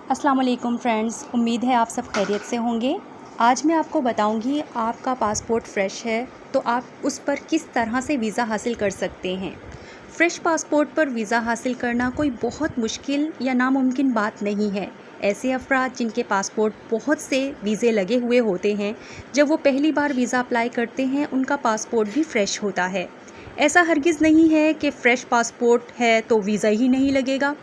अस्सलाम वालेकुम फ्रेंड्स, उम्मीद है आप सब खैरियत से होंगे। आज मैं आपको बताऊंगी आपका पासपोर्ट फ़्रेश है तो आप उस पर किस तरह से वीज़ा हासिल कर सकते हैं। फ़्रेश पासपोर्ट पर वीज़ा हासिल करना कोई बहुत मुश्किल या नामुमकिन बात नहीं है। ऐसे अफराद जिनके पासपोर्ट बहुत से वीज़े लगे हुए होते हैं, जब वो पहली बार वीज़ा अप्लाई करते हैं उनका पासपोर्ट भी फ़्रेश होता है। ऐसा हरगिज़ नहीं है कि फ़्रेश पासपोर्ट है तो वीज़ा ही नहीं लगेगा।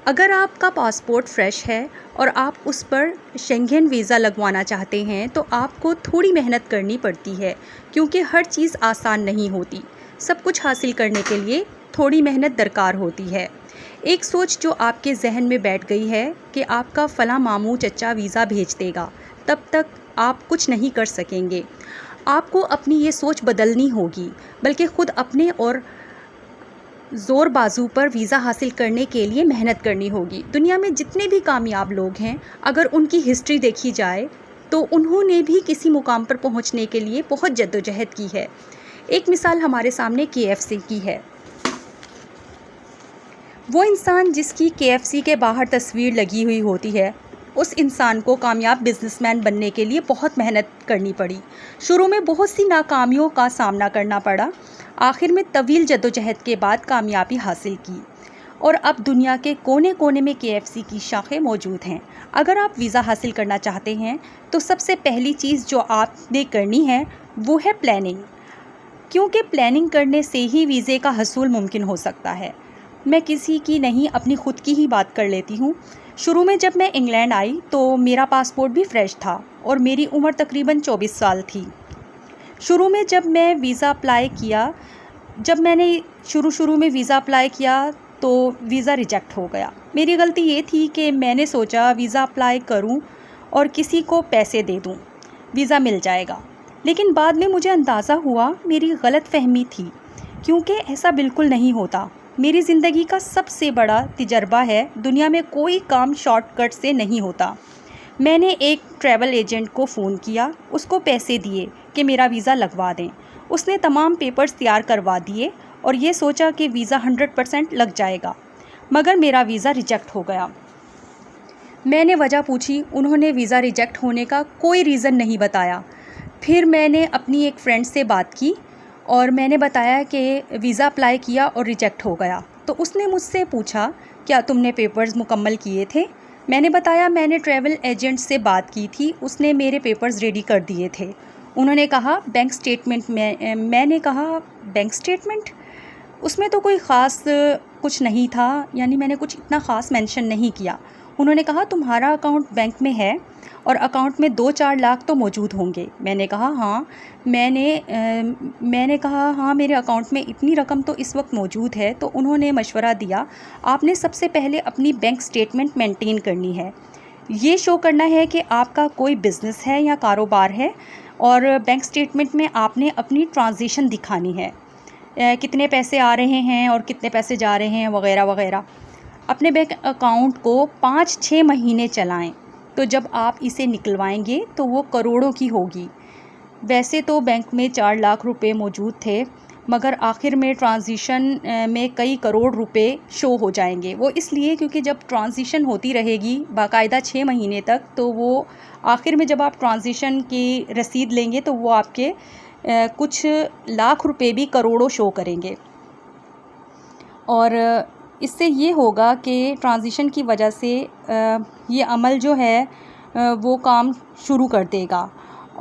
अगर आपका पासपोर्ट फ़्रेश है और आप उस पर शेंगेन वीज़ा लगवाना चाहते हैं तो आपको थोड़ी मेहनत करनी पड़ती है, क्योंकि हर चीज़ आसान नहीं होती। सब कुछ हासिल करने के लिए थोड़ी मेहनत दरकार होती है। एक सोच जो आपके जहन में बैठ गई है कि आपका फ़लाँ मामू चचा वीज़ा भेज देगा, तब तक आप कुछ नहीं कर सकेंगे। आपको अपनी ये सोच बदलनी होगी, बल्कि ख़ुद अपने और ज़ोर बाजू पर वीज़ा हासिल करने के लिए मेहनत करनी होगी। दुनिया में जितने भी कामयाब लोग हैं, अगर उनकी हिस्ट्री देखी जाए तो उन्होंने भी किसी मुकाम पर पहुंचने के लिए बहुत जद्दोजहद की है। एक मिसाल हमारे सामने KFC की है। वो इंसान जिसकी KFC के बाहर तस्वीर लगी हुई होती है, उस इंसान को कामयाब बिजनेसमैन बनने के लिए बहुत मेहनत करनी पड़ी। शुरू में बहुत सी नाकामियों का सामना करना पड़ा, आखिर में तवील जद्दोजहद के बाद कामयाबी हासिल की और अब दुनिया के कोने कोने में KFC की शाखें मौजूद हैं। अगर आप वीज़ा हासिल करना चाहते हैं तो सबसे पहली चीज़ जो आपने करनी है वो है प्लानिंग, क्योंकि प्लानिंग करने से ही वीज़े का हसूल मुमकिन हो सकता है। मैं किसी की नहीं, अपनी ख़ुद की ही बात कर लेती हूँ। शुरू में जब मैं इंग्लैंड आई तो मेरा पासपोर्ट भी फ़्रेश था और मेरी उम्र तकरीबन 24 साल थी। शुरू में जब मैंने वीज़ा अप्लाई किया तो वीज़ा रिजेक्ट हो गया। मेरी गलती ये थी कि मैंने सोचा वीज़ा अप्लाई करूं और किसी को पैसे दे दूं, वीज़ा मिल जाएगा। लेकिन बाद में मुझे अंदाज़ा हुआ मेरी गलतफ़हमी थी, क्योंकि ऐसा बिल्कुल नहीं होता। मेरी ज़िंदगी का सबसे बड़ा तजर्बा है, दुनिया में कोई काम शॉर्टकट से नहीं होता। मैंने एक ट्रैवल एजेंट को फ़ोन किया, उसको पैसे दिए कि मेरा वीज़ा लगवा दें। उसने तमाम पेपर्स तैयार करवा दिए और ये सोचा कि वीज़ा 100% लग जाएगा, मगर मेरा वीज़ा रिजेक्ट हो गया। मैंने वजह पूछी, उन्होंने वीज़ा रिजेक्ट होने का कोई रीज़न नहीं बताया। फिर मैंने अपनी एक फ्रेंड से बात की और मैंने बताया कि वीज़ा अप्लाई किया और रिजेक्ट हो गया। तो उसने मुझसे पूछा, क्या तुमने पेपर्स मुकम्मल किए थे? मैंने बताया मैंने ट्रैवल एजेंट से बात की थी, उसने मेरे पेपर्स रेडी कर दिए थे। उन्होंने कहा बैंक स्टेटमेंट में, मैंने कहा बैंक स्टेटमेंट, उसमें तो कोई ख़ास कुछ नहीं था, यानी मैंने कुछ इतना ख़ास मेंशन नहीं किया। उन्होंने कहा तुम्हारा अकाउंट बैंक में है और अकाउंट में 2-4 लाख तो मौजूद होंगे। मैंने कहा हाँ। मैंने कहा हाँ, मेरे अकाउंट में इतनी रकम तो इस वक्त मौजूद है। तो उन्होंने मशवरा दिया, आपने सबसे पहले अपनी बैंक स्टेटमेंट मेंटेन करनी है। ये शो करना है कि आपका कोई बिज़नेस है या कारोबार है, और बैंक स्टेटमेंट में आपने अपनी ट्रांज़ैक्शन दिखानी है, कितने पैसे आ रहे हैं और कितने पैसे जा रहे हैं वगैरह वगैरह। अपने बैंक अकाउंट को 5-6 महीने चलाएं, तो जब आप इसे निकलवाएंगे तो वो करोड़ों की होगी। वैसे तो बैंक में 4 लाख रुपए मौजूद थे, मगर आखिर में ट्रांज़ैक्शन में कई करोड़ रुपए शो हो जाएंगे। वो इसलिए क्योंकि जब ट्रांज़ैक्शन होती रहेगी बाकायदा 6 महीने तक, तो वो आखिर में जब आप ट्रांज़ैक्शन की रसीद लेंगे तो वो आपके कुछ लाख रुपए भी करोड़ों शो करेंगे। और इससे ये होगा कि ट्रांज़ैक्शन की वजह से ये अमल जो है वो काम शुरू कर देगा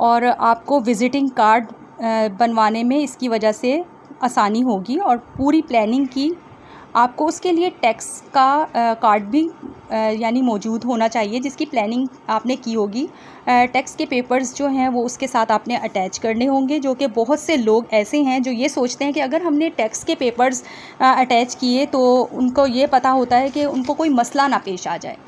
और आपको विज़िटिंग कार्ड बनवाने में इसकी वजह से आसानी होगी। और पूरी प्लानिंग की आपको उसके लिए टैक्स का कार्ड भी यानी मौजूद होना चाहिए, जिसकी प्लानिंग आपने की होगी। टैक्स के पेपर्स जो हैं वो उसके साथ आपने अटैच करने होंगे, जो कि बहुत से लोग ऐसे हैं जो ये सोचते हैं कि अगर हमने टैक्स के पेपर्स अटैच किए तो उनको ये पता होता है कि उनको कोई मसला ना पेश आ जाए,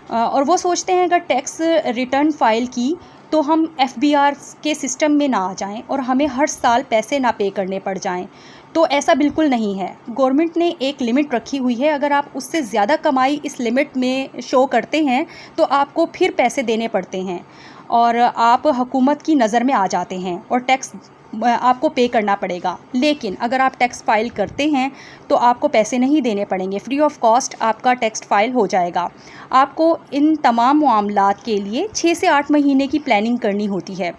और वो सोचते हैं अगर टैक्स रिटर्न फ़ाइल की तो हम FBR के सिस्टम में ना आ जाएं और हमें हर साल पैसे ना पे करने पड़ जाएं। तो ऐसा बिल्कुल नहीं है। गवर्नमेंट ने एक लिमिट रखी हुई है, अगर आप उससे ज़्यादा कमाई इस लिमिट में शो करते हैं तो आपको फिर पैसे देने पड़ते हैं और आप हुकूमत की नज़र में आ जाते हैं और टैक्स आपको पे करना पड़ेगा। लेकिन अगर आप टैक्स फाइल करते हैं तो आपको पैसे नहीं देने पड़ेंगे, फ्री ऑफ कॉस्ट आपका टैक्स फाइल हो जाएगा। आपको इन तमाम मामलात के लिए 6 से 8 महीने की प्लानिंग करनी होती है।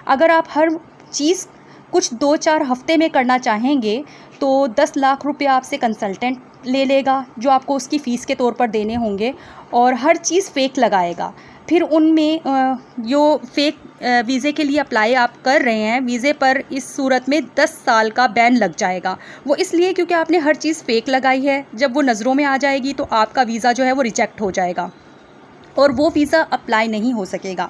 अगर आप हर चीज़ कुछ 2-4 हफ्ते में करना चाहेंगे तो 10 लाख रुपये आपसे कंसल्टेंट ले लेगा, जो आपको उसकी फ़ीस के तौर पर देने होंगे, और हर चीज़ फ़ेक लगाएगा। फिर उनमें जो फ़ेक वीज़े के लिए अप्लाई आप कर रहे हैं, वीज़े पर इस सूरत में 10 साल का बैन लग जाएगा। वो इसलिए क्योंकि आपने हर चीज़ फ़ेक लगाई है। जब वो नज़रों में आ जाएगी तो आपका वीज़ा जो है वो रिजेक्ट हो जाएगा और वो वीज़ा अप्लाई नहीं हो सकेगा।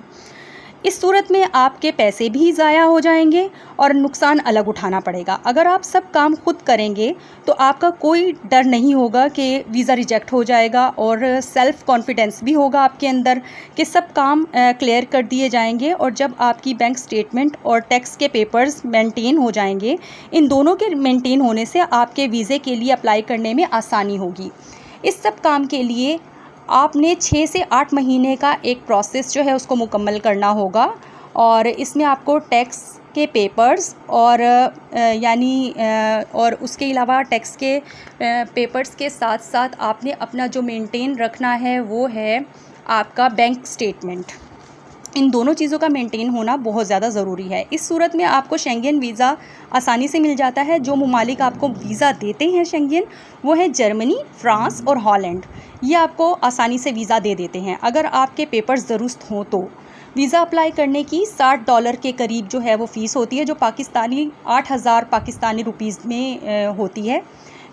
इस सूरत में आपके पैसे भी ज़ाया हो जाएंगे और नुकसान अलग उठाना पड़ेगा। अगर आप सब काम खुद करेंगे तो आपका कोई डर नहीं होगा कि वीज़ा रिजेक्ट हो जाएगा, और सेल्फ़ कॉन्फिडेंस भी होगा आपके अंदर कि सब काम क्लियर कर दिए जाएंगे। और जब आपकी बैंक स्टेटमेंट और टैक्स के पेपर्स मेंटेन हो जाएंगे, इन दोनों के मेंटेन होने से आपके वीज़े के लिए अप्लाई करने में आसानी होगी। इस सब काम के लिए आपने 6 से 8 महीने का एक प्रोसेस जो है उसको मुकम्मल करना होगा, और इसमें आपको टैक्स के पेपर्स और और उसके अलावा टैक्स के पेपर्स के साथ साथ आपने अपना जो मेंटेन रखना है वो है आपका बैंक स्टेटमेंट। इन दोनों चीज़ों का मेंटेन होना बहुत ज़्यादा ज़रूरी है। इस सूरत में आपको शेंगेन वीज़ा आसानी से मिल जाता है। जो ममालिक आपको वीज़ा देते हैं शेंगेन, वो है जर्मनी, फ्रांस और हॉलैंड। ये आपको आसानी से वीज़ा दे देते हैं अगर आपके पेपर्स दुरुस्त हों तो। वीज़ा अप्लाई करने की $60 के करीब जो है वो फ़ीस होती है, जो पाकिस्तानी 8,000 पाकिस्तानी रुपीज़ में होती है।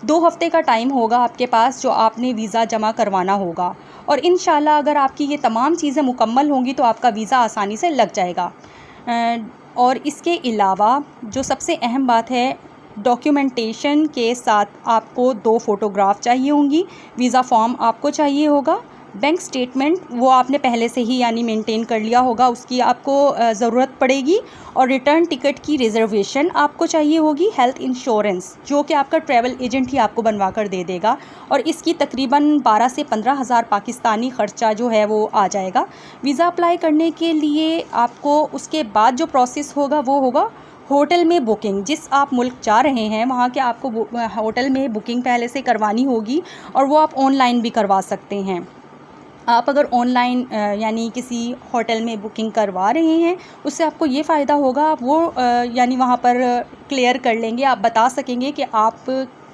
2 हफ़्ते का टाइम होगा आपके पास जो आपने वीज़ा जमा करवाना होगा, और इंशाल्लाह अगर आपकी ये तमाम चीज़ें मुकम्मल होंगी तो आपका वीज़ा आसानी से लग जाएगा। और इसके अलावा जो सबसे अहम बात है, डॉक्यूमेंटेशन के साथ आपको 2 फ़ोटोग्राफ चाहिए होंगी, वीज़ा फॉर्म आपको चाहिए होगा, बैंक स्टेटमेंट वो आपने पहले से ही यानी मेंटेन कर लिया होगा, उसकी आपको ज़रूरत पड़ेगी, और रिटर्न टिकट की रिज़र्वेशन आपको चाहिए होगी, हेल्थ इंश्योरेंस जो कि आपका ट्रैवल एजेंट ही आपको बनवा कर दे देगा, और इसकी तकरीबन 12 से 15,000 पाकिस्तानी ख़र्चा जो है वो आ जाएगा। वीज़ा अप्लाई करने के लिए आपको उसके बाद जो प्रोसेस होगा वो होगा होटल में बुकिंग। जिस आप मुल्क जा रहे हैं वहाँ के आपको होटल में बुकिंग पहले से करवानी होगी, और वो आप ऑनलाइन भी करवा सकते हैं। आप अगर ऑनलाइन यानी किसी होटल में बुकिंग करवा रहे हैं, उससे आपको ये फ़ायदा होगा, आप वो यानी वहाँ पर क्लियर कर लेंगे, आप बता सकेंगे कि आप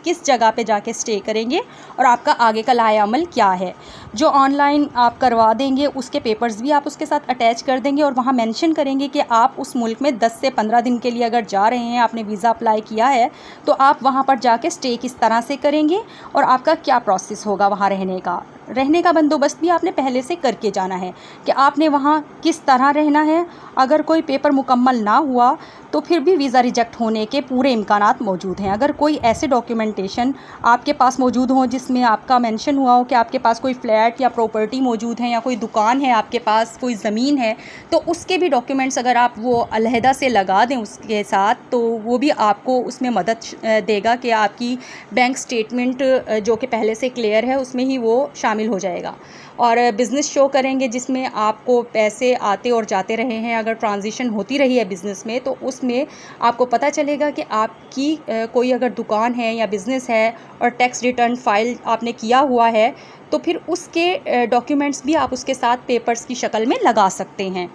किस जगह पे जाके स्टे करेंगे और आपका आगे का लाए अमल क्या है। जो ऑनलाइन आप करवा देंगे उसके पेपर्स भी आप उसके साथ अटैच कर देंगे, और वहाँ मेंशन करेंगे कि आप उस मुल्क में 10 से 15 दिन के लिए अगर जा रहे हैं, आपने वीज़ा अप्लाई किया है, तो आप वहाँ पर जाके स्टे किस तरह से करेंगे और आपका क्या प्रोसेस होगा वहाँ रहने का बंदोबस्त भी आपने पहले से करके जाना है कि आपने वहाँ किस तरह रहना है। अगर कोई पेपर मुकम्मल ना हुआ तो फिर भी वीज़ा रिजेक्ट होने के पूरे इम्कानात मौजूद हैं। अगर कोई ऐसे डॉक्यूमेंटेशन आपके पास मौजूद हो जिसमें आपका मेंशन हुआ हो कि आपके पास कोई फ्लैट या प्रॉपर्टी मौजूद है, या कोई दुकान है, आपके पास कोई ज़मीन है, तो उसके भी डॉक्यूमेंट्स अगर आप वो अलहदा से लगा दें उसके साथ, तो वो भी आपको उसमें मदद देगा कि आपकी बैंक स्टेटमेंट जो कि पहले से क्लियर है उसमें ही वो शामिल हो जाएगा। और बिज़नेस शो करेंगे जिसमें आपको पैसे आते और जाते रहे हैं, अगर ट्रांजिशन होती रही है बिज़नेस में, तो उसमें आपको पता चलेगा कि आपकी कोई अगर दुकान है या बिज़नेस है और टैक्स रिटर्न फाइल आपने किया हुआ है, तो फिर उसके डॉक्यूमेंट्स भी आप उसके साथ पेपर्स की शक्ल में लगा सकते हैं।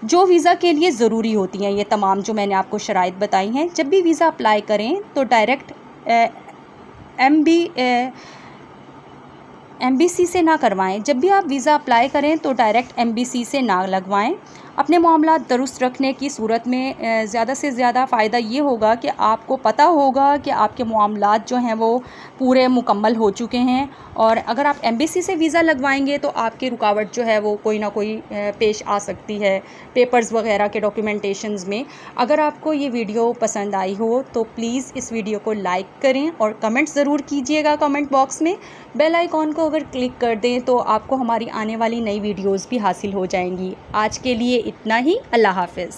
जो वीज़ा के लिए ज़रूरी होती हैं ये तमाम जो मैंने आपको शराइत बताई हैं। जब भी वीज़ा अप्लाई करें तो डायरेक्ट एम्बेसी से ना करवाएं। जब भी आप वीज़ा अप्लाई करें तो डायरेक्ट एम्बेसी से ना लगवाएं। अपने मामलात दुरुस्त रखने की सूरत में ज़्यादा से ज़्यादा फ़ायदा ये होगा कि आपको पता होगा कि आपके मामलात जो हैं वो पूरे मुकम्मल हो चुके हैं, और अगर आप एम्बेसी से वीज़ा लगवाएंगे तो आपकी रुकावट जो है वो कोई ना कोई पेश आ सकती है पेपर्स वगैरह के डॉक्यूमेंटेशंस में। अगर आपको ये वीडियो पसंद आई हो तो प्लीज़ इस वीडियो को लाइक करें और कमेंट ज़रूर कीजिएगा कमेंट बॉक्स में। बेल आइकॉन को अगर क्लिक कर दें तो आपको हमारी आने वाली नई वीडियोज़ भी हासिल हो जाएंगी। आज के लिए इतना ही। अल्लाह हाफ़िज़।